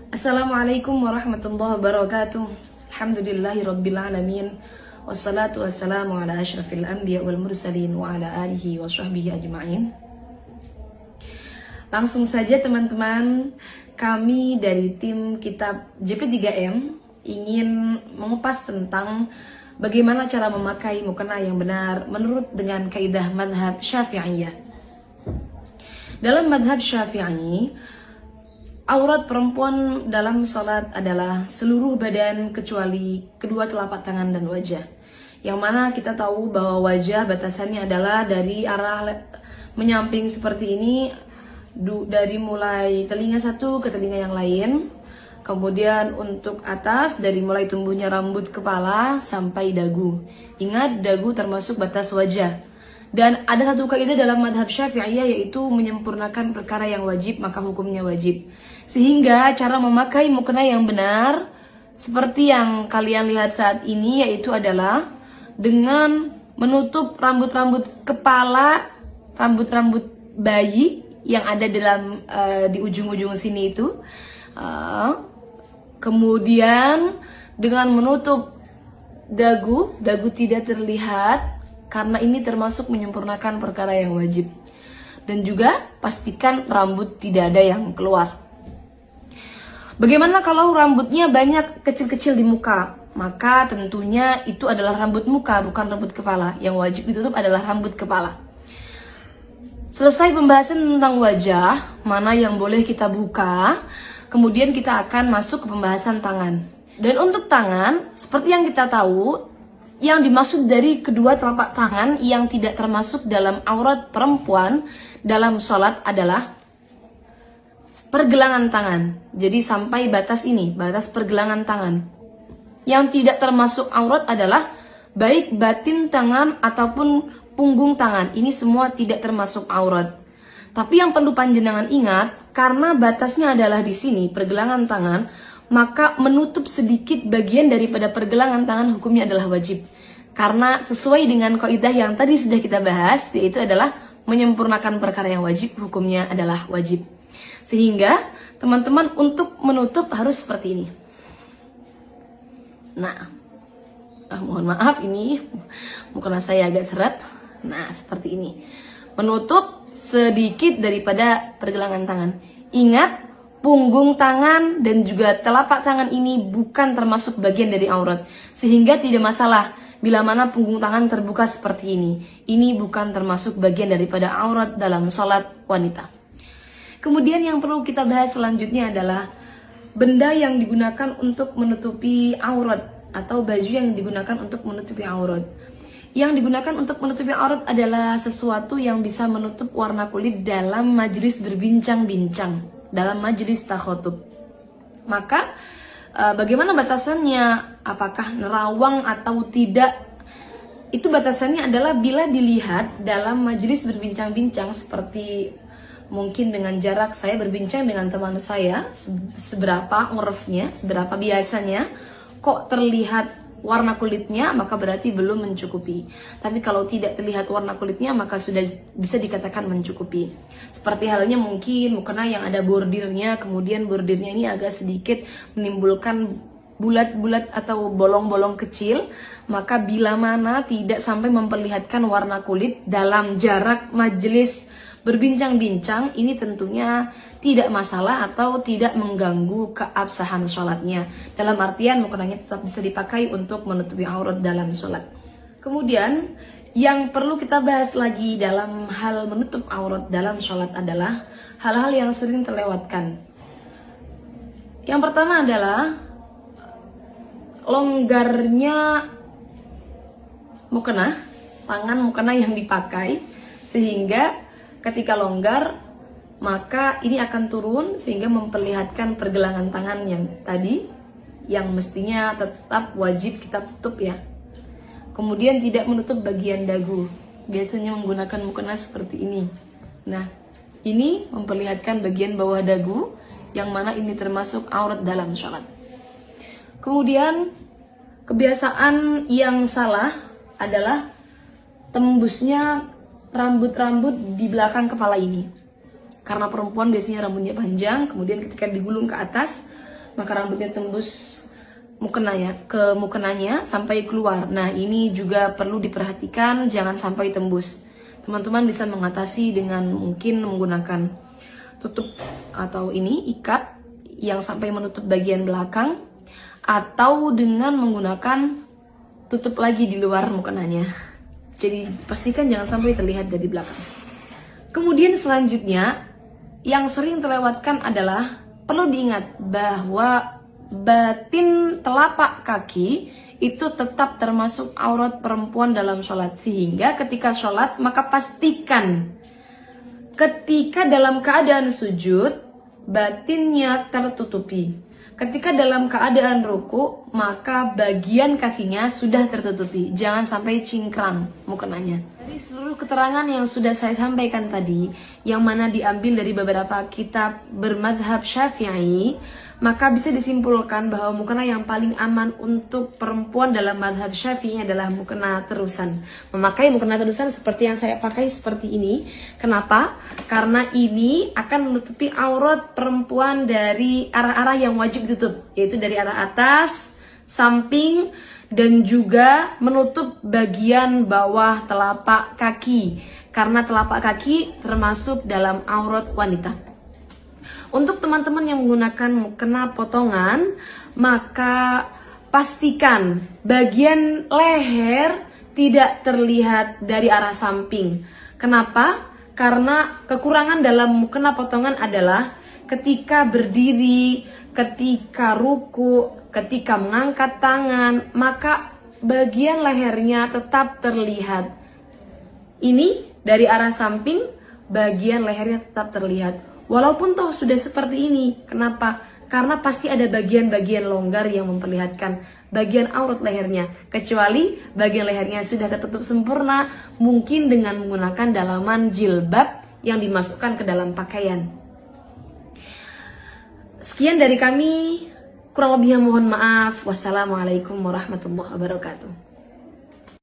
Assalamualaikum warahmatullahi wabarakatuh. Alhamdulillahi rabbil alamin. Wassalatu wassalamu ala asyrafil anbiya wal mursalin wa ala alihi wa sahbihi ajma'in. Langsung saja teman-teman, kami dari tim kitab JP3M ingin mengupas tentang bagaimana cara memakai mukena yang benar menurut dengan kaidah madhab Syafi'iyah. Dalam madhab Syafi'i, aurat perempuan dalam sholat adalah seluruh badan kecuali kedua telapak tangan dan wajah. Yang mana kita tahu bahwa wajah batasannya adalah dari arah menyamping seperti ini, dari mulai telinga satu ke telinga yang lain. Kemudian untuk atas dari mulai tumbuhnya rambut kepala sampai dagu. Ingat, dagu termasuk batas wajah. Dan ada satu kaidah dalam madhab Syafi'iyah, yaitu menyempurnakan perkara yang wajib maka hukumnya wajib. Sehingga cara memakai mukena yang benar seperti yang kalian lihat saat ini, yaitu adalah dengan menutup rambut-rambut kepala, rambut-rambut bayi yang ada di ujung-ujung sini itu. Kemudian dengan menutup dagu tidak terlihat, karena ini termasuk menyempurnakan perkara yang wajib. Dan juga pastikan rambut tidak ada yang keluar. Bagaimana kalau rambutnya banyak kecil-kecil di muka? Maka tentunya itu adalah rambut muka, bukan rambut kepala. Yang wajib ditutup adalah rambut kepala. Selesai pembahasan tentang wajah, mana yang boleh kita buka, kemudian kita akan masuk ke pembahasan tangan. Dan untuk tangan, seperti yang kita tahu, yang dimaksud dari kedua telapak tangan yang tidak termasuk dalam aurat perempuan dalam sholat adalah pergelangan tangan. Jadi sampai batas ini, batas pergelangan tangan. Yang tidak termasuk aurat adalah baik batin tangan ataupun punggung tangan. Ini semua tidak termasuk aurat. Tapi yang perlu panjenengan ingat, karena batasnya adalah di sini, pergelangan tangan, maka menutup sedikit bagian daripada pergelangan tangan hukumnya adalah wajib. Karena sesuai dengan kaidah yang tadi sudah kita bahas, yaitu adalah menyempurnakan perkara yang wajib, hukumnya adalah wajib. Sehingga teman-teman untuk menutup harus seperti ini. Nah, mohon maaf ini mukena saya agak seret. Nah, seperti ini. Menutup sedikit daripada pergelangan tangan. Ingat, punggung tangan dan juga telapak tangan ini bukan termasuk bagian dari aurat. Sehingga tidak masalah bila mana punggung tangan terbuka seperti ini. Ini bukan termasuk bagian daripada aurat dalam sholat wanita. Kemudian yang perlu kita bahas selanjutnya adalah benda yang digunakan untuk menutupi aurat atau baju yang digunakan untuk menutupi aurat. Yang digunakan untuk menutupi aurat adalah sesuatu yang bisa menutup warna kulit dalam majelis berbincang-bincang, dalam majelis takhotub. Maka bagaimana batasannya? Apakah nerawang atau tidak? Itu batasannya adalah bila dilihat dalam majelis berbincang-bincang, seperti mungkin dengan jarak saya berbincang dengan teman saya, seberapa urfnya, seberapa biasanya, kok terlihat warna kulitnya, maka berarti belum mencukupi. Tapi kalau tidak terlihat warna kulitnya, maka sudah bisa dikatakan mencukupi. Seperti halnya mungkin mukena yang ada bordirnya, kemudian bordirnya ini agak sedikit menimbulkan bulat-bulat atau bolong-bolong kecil, maka bila mana tidak sampai memperlihatkan warna kulit dalam jarak majelis berbincang-bincang, ini tentunya tidak masalah atau tidak mengganggu keabsahan sholatnya. Dalam artian mukenanya tetap bisa dipakai untuk menutupi aurat dalam sholat. Kemudian yang perlu kita bahas lagi dalam hal menutup aurat dalam sholat adalah hal-hal yang sering terlewatkan. Yang pertama adalah longgarnya mukena, tangan mukena yang dipakai, sehingga ketika longgar, maka ini akan turun sehingga memperlihatkan pergelangan tangan yang tadi, yang mestinya tetap wajib kita tutup ya. Kemudian tidak menutup bagian dagu, biasanya menggunakan mukena seperti ini. Nah, ini memperlihatkan bagian bawah dagu, yang mana ini termasuk aurat dalam sholat. Kemudian kebiasaan yang salah adalah tembusnya rambut-rambut di belakang kepala ini. Karena perempuan biasanya rambutnya panjang, kemudian ketika digulung ke atas, maka rambutnya tembus ke mukenanya sampai keluar. Nah, ini juga perlu diperhatikan, jangan sampai tembus. Teman-teman bisa mengatasi dengan mungkin menggunakan tutup atau ikat yang sampai menutup bagian belakang, atau dengan menggunakan tutup lagi di luar mukenanya. Jadi pastikan jangan sampai terlihat dari belakang. Kemudian selanjutnya yang sering terlewatkan adalah perlu diingat bahwa batin telapak kaki itu tetap termasuk aurat perempuan dalam sholat. Sehingga ketika sholat maka pastikan ketika dalam keadaan sujud batinnya tertutupi. Ketika dalam keadaan ruku maka bagian kakinya sudah tertutupi. Jangan sampai cingkrang mukenanya. Dari seluruh keterangan yang sudah saya sampaikan tadi, yang mana diambil dari beberapa kitab bermadhab Syafi'i, maka bisa disimpulkan bahwa mukena yang paling aman untuk perempuan dalam madhab Syafi'i adalah mukena terusan. Memakai mukena terusan seperti yang saya pakai seperti ini. Kenapa? Karena ini akan menutupi aurat perempuan dari arah-arah yang wajib ditutup, yaitu dari arah atas, samping, dan juga menutup bagian bawah telapak kaki, karena telapak kaki termasuk dalam aurat wanita. Untuk teman-teman yang menggunakan mukena potongan, maka pastikan bagian leher tidak terlihat dari arah samping. Kenapa? Karena kekurangan dalam mukena potongan adalah ketika berdiri, ketika ruku, ketika mengangkat tangan, maka bagian lehernya tetap terlihat. Ini dari arah samping, bagian lehernya tetap terlihat. Walaupun toh sudah seperti ini. Kenapa? Karena pasti ada bagian-bagian longgar yang memperlihatkan bagian aurat lehernya. Kecuali bagian lehernya sudah tertutup sempurna, mungkin dengan menggunakan dalaman jilbab yang dimasukkan ke dalam pakaian. Sekian dari kami. Kurang lebihnya mohon maaf. Wassalamualaikum warahmatullahi wabarakatuh.